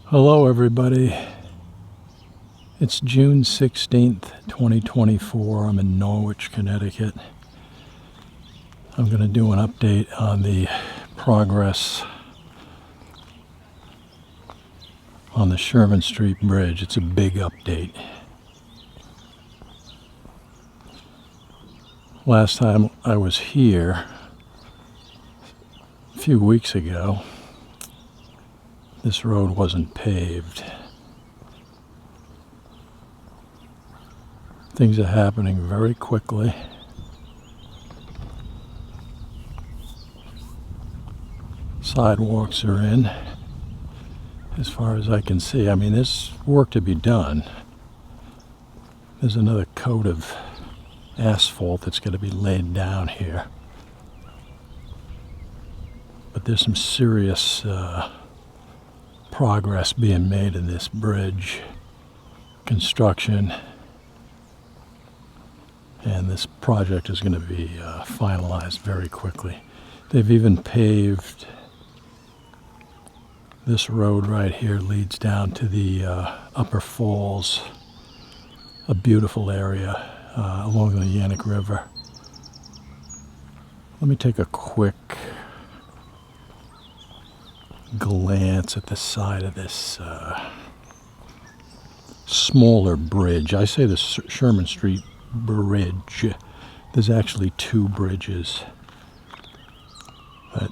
Hello everybody, it's June 16th, 2024. I'm in Norwich, Connecticut. I'm going to do an update on the progress on the Sherman Street Bridge. It's a big update. Last time I was here, a few weeks ago, this road wasn't paved. Things are happening very quickly. Sidewalks are in, as far as I can see. I mean, there's work to be done. There's another coat of asphalt that's going to be laid down here. But there's some serious progress being made in this bridge construction, and this project is going to be finalized very quickly. They've even paved this road right here. Leads down to the upper falls, a beautiful area along the Yannick River. Let me take a quick glance at the side of this smaller bridge. I say the Sherman Street Bridge. There's actually two bridges. That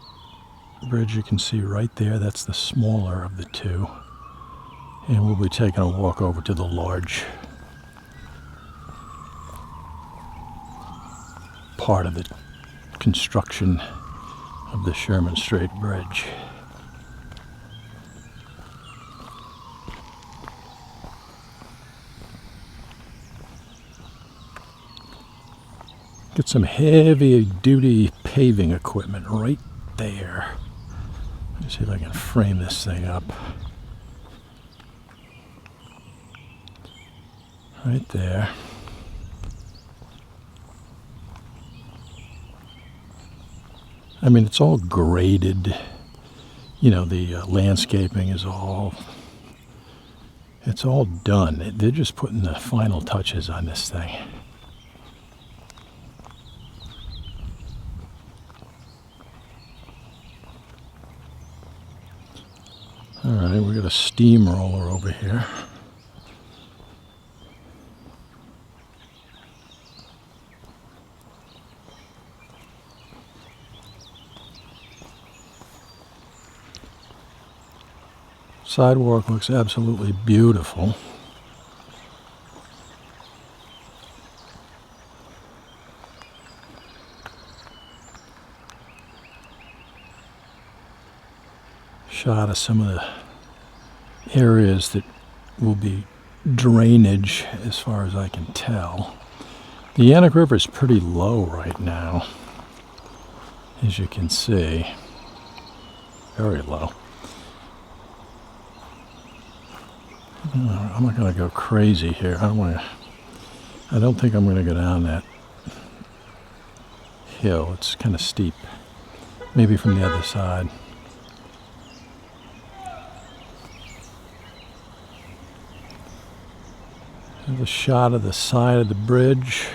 bridge you can see right there, that's the smaller of the two. And we'll be taking a walk over to the large part of the construction of the Sherman Street Bridge. Get some heavy-duty paving equipment right there. Let me see if I can frame this thing up. Right there. I mean, it's all graded. You know, the landscaping is it's all done. They're just putting the final touches on this thing. All right, we got a steamroller over here. Sidewalk looks absolutely beautiful. Shot of some of the areas that will be drainage, as far as I can tell. The Yannick River is pretty low right now, as you can see. Very low. I'm not going to go crazy here. I don't think I'm going to go down that hill. It's kind of steep. Maybe from the other side. Here's a shot of the side of the bridge.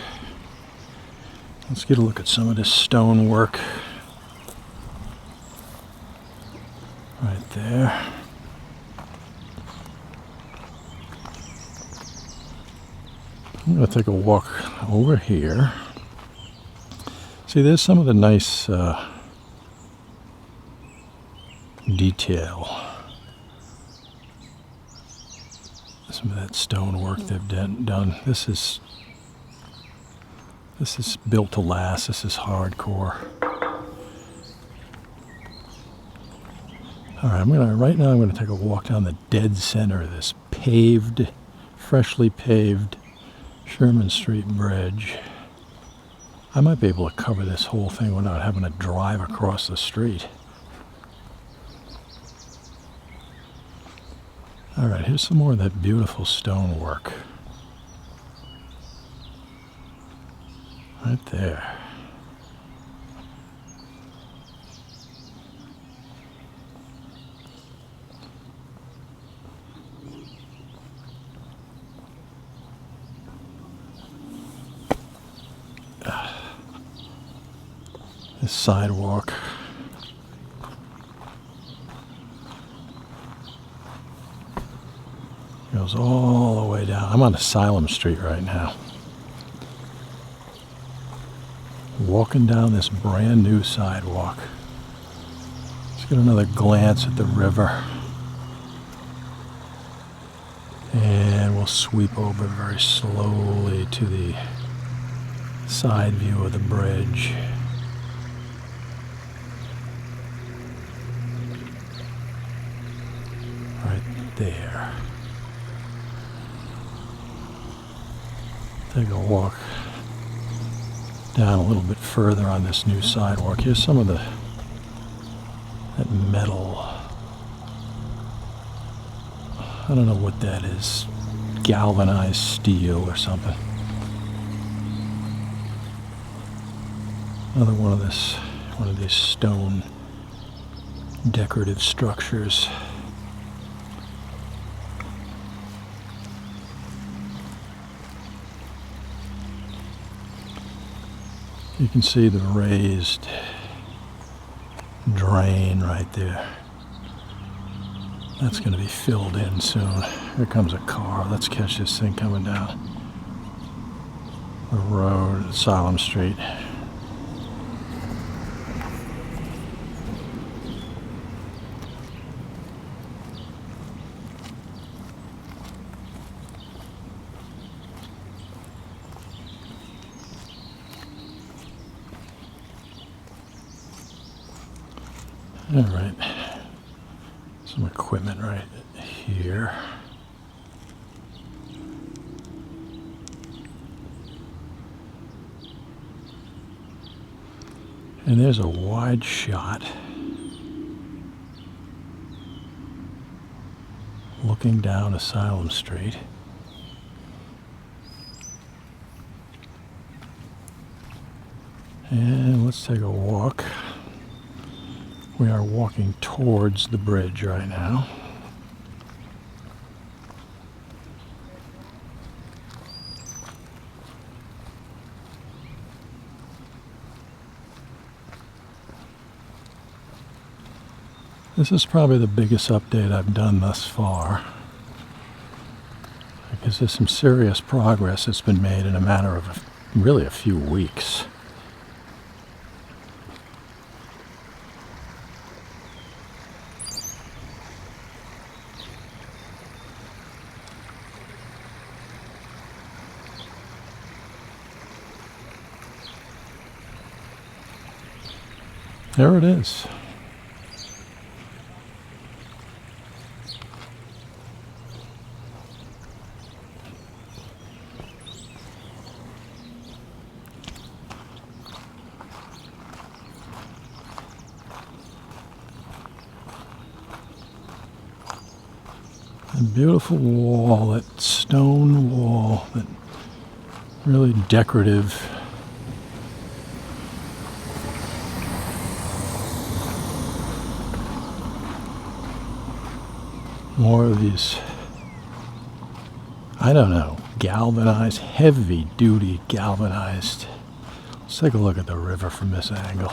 Let's get a look at some of this stonework. Right there. I'm going to take a walk over here. See, there's some of the nice detail. Some of that stonework they've done. This is built to last. This is hardcore. All right, right now I'm going to take a walk down the dead center of this paved, freshly paved Sherman Street Bridge. I might be able to cover this whole thing without having to drive across the street. All right, here's some more of that beautiful stonework. Right there. This sidewalk goes all the way down. I'm on Asylum Street right now. Walking down this brand new sidewalk. Let's get another glance at the river. And we'll sweep over very slowly to the side view of the bridge. Right there. Take a walk down a little bit further on this new sidewalk. Here's some of that metal. I don't know what that is. Galvanized steel or something. Another one of these stone decorative structures. You can see the raised drain right there. That's going to be filled in soon. Here comes a car. Let's catch this thing coming down the road at Asylum Street. All right. Some equipment right here. And there's a wide shot looking down Asylum Street. And let's take a walk. We are walking towards the bridge right now. This is probably the biggest update I've done thus far, because there's some serious progress that's been made in a matter of really a few weeks. There it is. A beautiful wall, that stone wall, that really decorative. More of these, I don't know, galvanized, heavy-duty galvanized. Let's take a look at the river from this angle.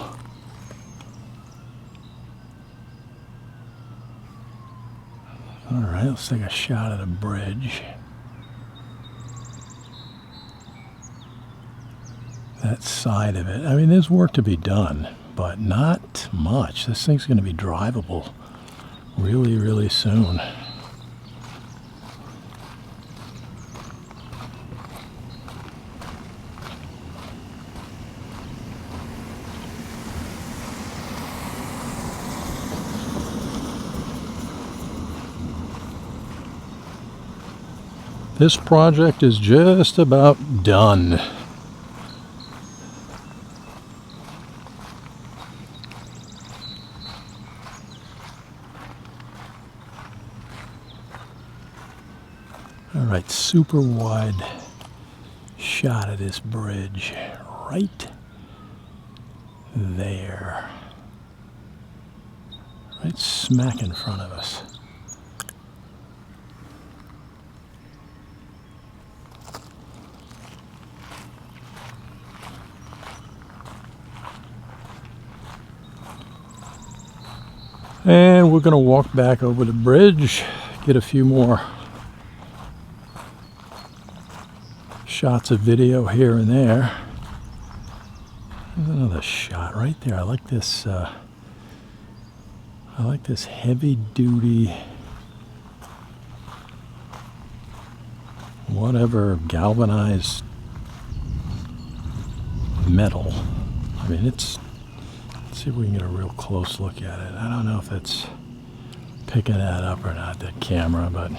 All right, let's take a shot at a bridge. That side of it. I mean, there's work to be done, but not much. This thing's going to be drivable really, really soon. This project is just about done. All right, super wide shot of this bridge right there. Right smack in front of us. And we're going to walk back over the bridge, get a few more shots of video here and there. There's another shot right there. I like this heavy duty, whatever, galvanized metal. I mean, let's see if we can get a real close look at it. I don't know if it's picking that up or not, that camera, but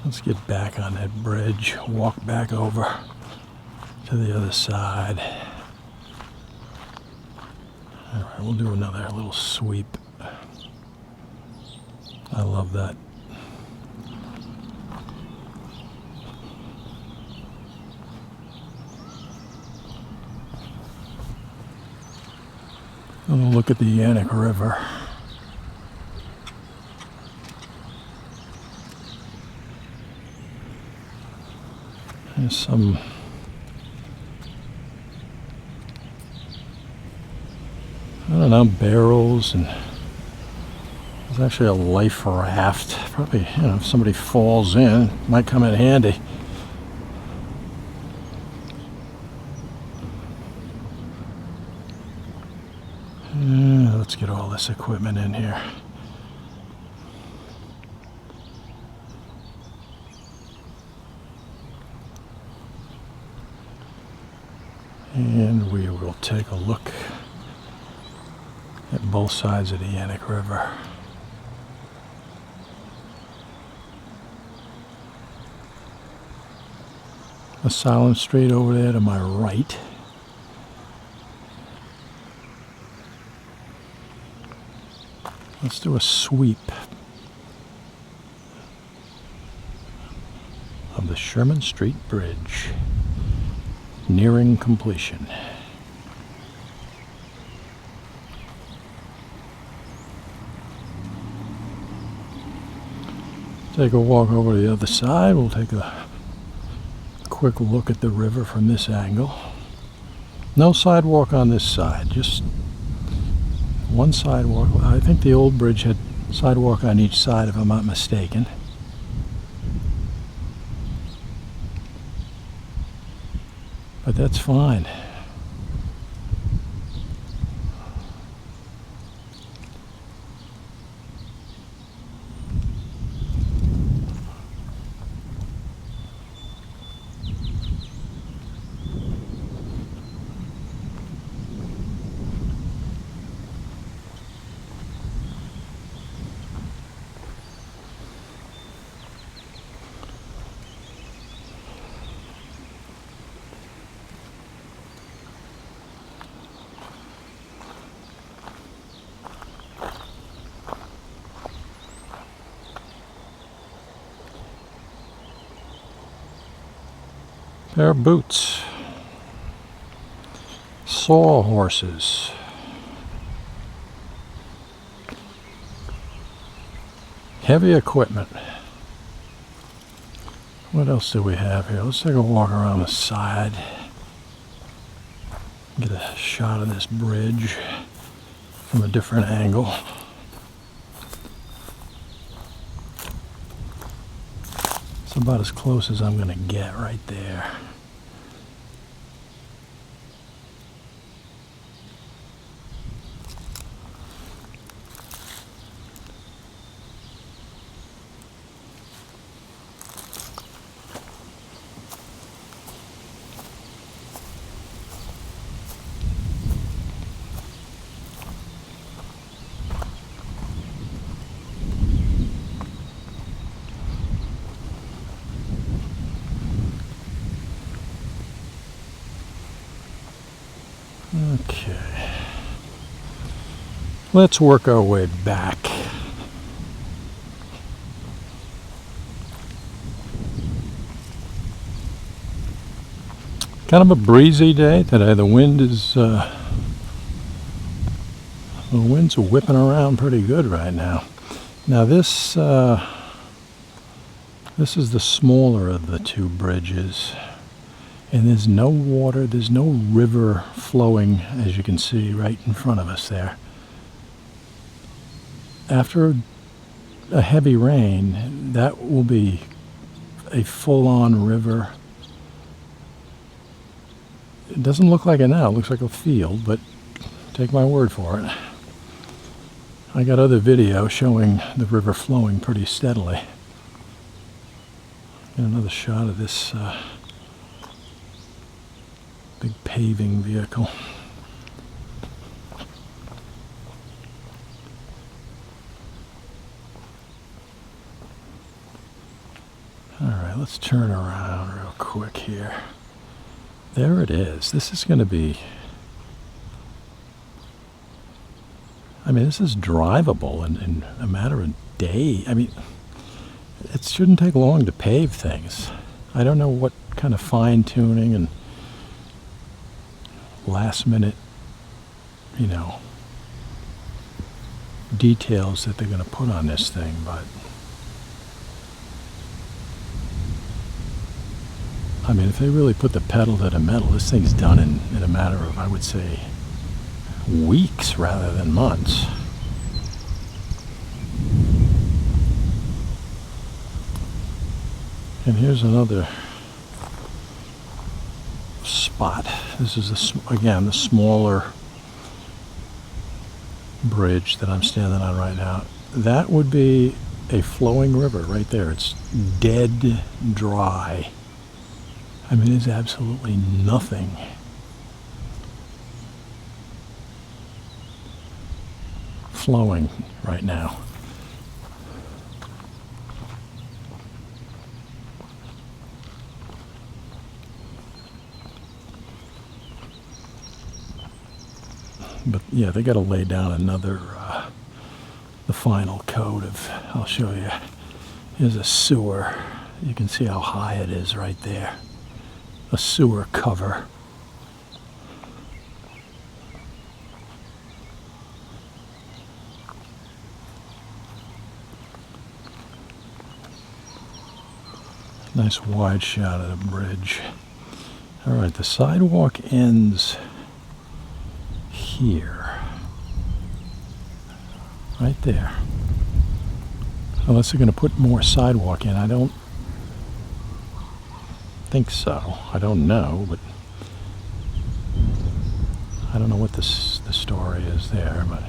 let's get back on that bridge, walk back over to the other side. All right, we'll do another little sweep. I love that. And we'll look at the Yannick River. There's some I don't know, barrels, and there's actually a life raft. Probably, if somebody falls in, it might come in handy. Let's get all this equipment in here. And we will take a look at both sides of the Yannick River. Asylum Street over there to my right. Let's do a sweep of the Sherman Street Bridge, nearing completion. Take a walk over to the other side. We'll take a quick look at the river from this angle. No sidewalk on this side, just one sidewalk. I think the old bridge had sidewalk on each side, if I'm not mistaken. But that's fine. Pair of boots, saw horses, heavy equipment. What else do we have here? Let's take a walk around the side, get a shot of this bridge from a different angle. It's about as close as I'm going to get right there. Okay, let's work our way back. Kind of a breezy day today. The wind is The winds are whipping around pretty good right now. Now this is the smaller of the two bridges, and there's no water, there's no river flowing, as you can see right in front of us there. After a heavy rain, that will be a full-on river. It doesn't look like it now, it looks like a field, but take my word for it. I got other video showing the river flowing pretty steadily. Get another shot of this big paving vehicle. Alright, let's turn around real quick here. There it is. This is going to be... I mean, this is drivable in a matter of days. I mean, it shouldn't take long to pave things. I don't know what kind of fine-tuning and last-minute, details that they're going to put on this thing, but I mean, if they really put the pedal to the metal, this thing's done in a matter of, I would say, weeks rather than months. And here's another spot. This is, again, the smaller bridge that I'm standing on right now. That would be a flowing river right there. It's dead dry. I mean, there's absolutely nothing flowing right now. But yeah, they got to lay down another, the final coat of, I'll show you. Here's a sewer. You can see how high it is right there. A sewer cover. Nice wide shot of the bridge. All right, the sidewalk ends here. Right there. Unless they're going to put more sidewalk in. I don't think so. I don't know, but I don't know what the story is there, but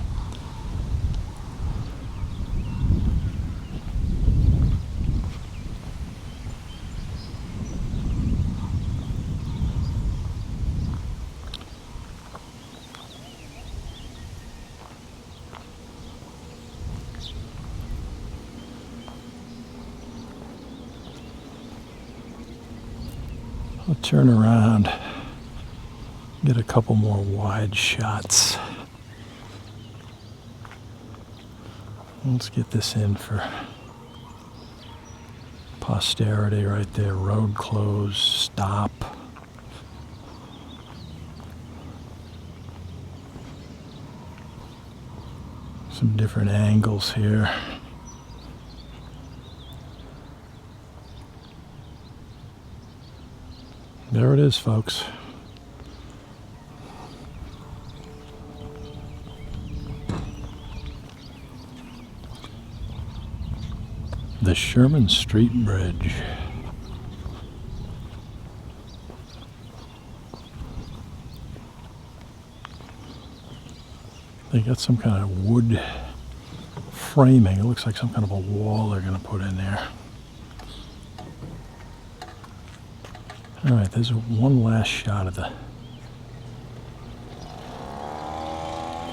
I'll turn around, get a couple more wide shots. Let's get this in for posterity right there. Road closed, stop. Some different angles here. There it is, folks. The Sherman Street Bridge. They got some kind of wood framing. It looks like some kind of a wall they're going to put in there. All right, there's one last shot of the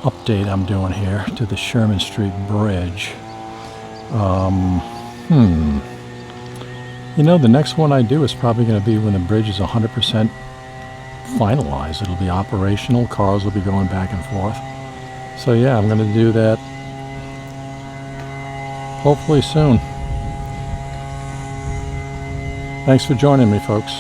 update I'm doing here to the Sherman Street Bridge. You know, the next one I do is probably going to be when the bridge is 100% finalized. It'll be operational. Cars will be going back and forth. So yeah, I'm going to do that hopefully soon. Thanks for joining me, folks.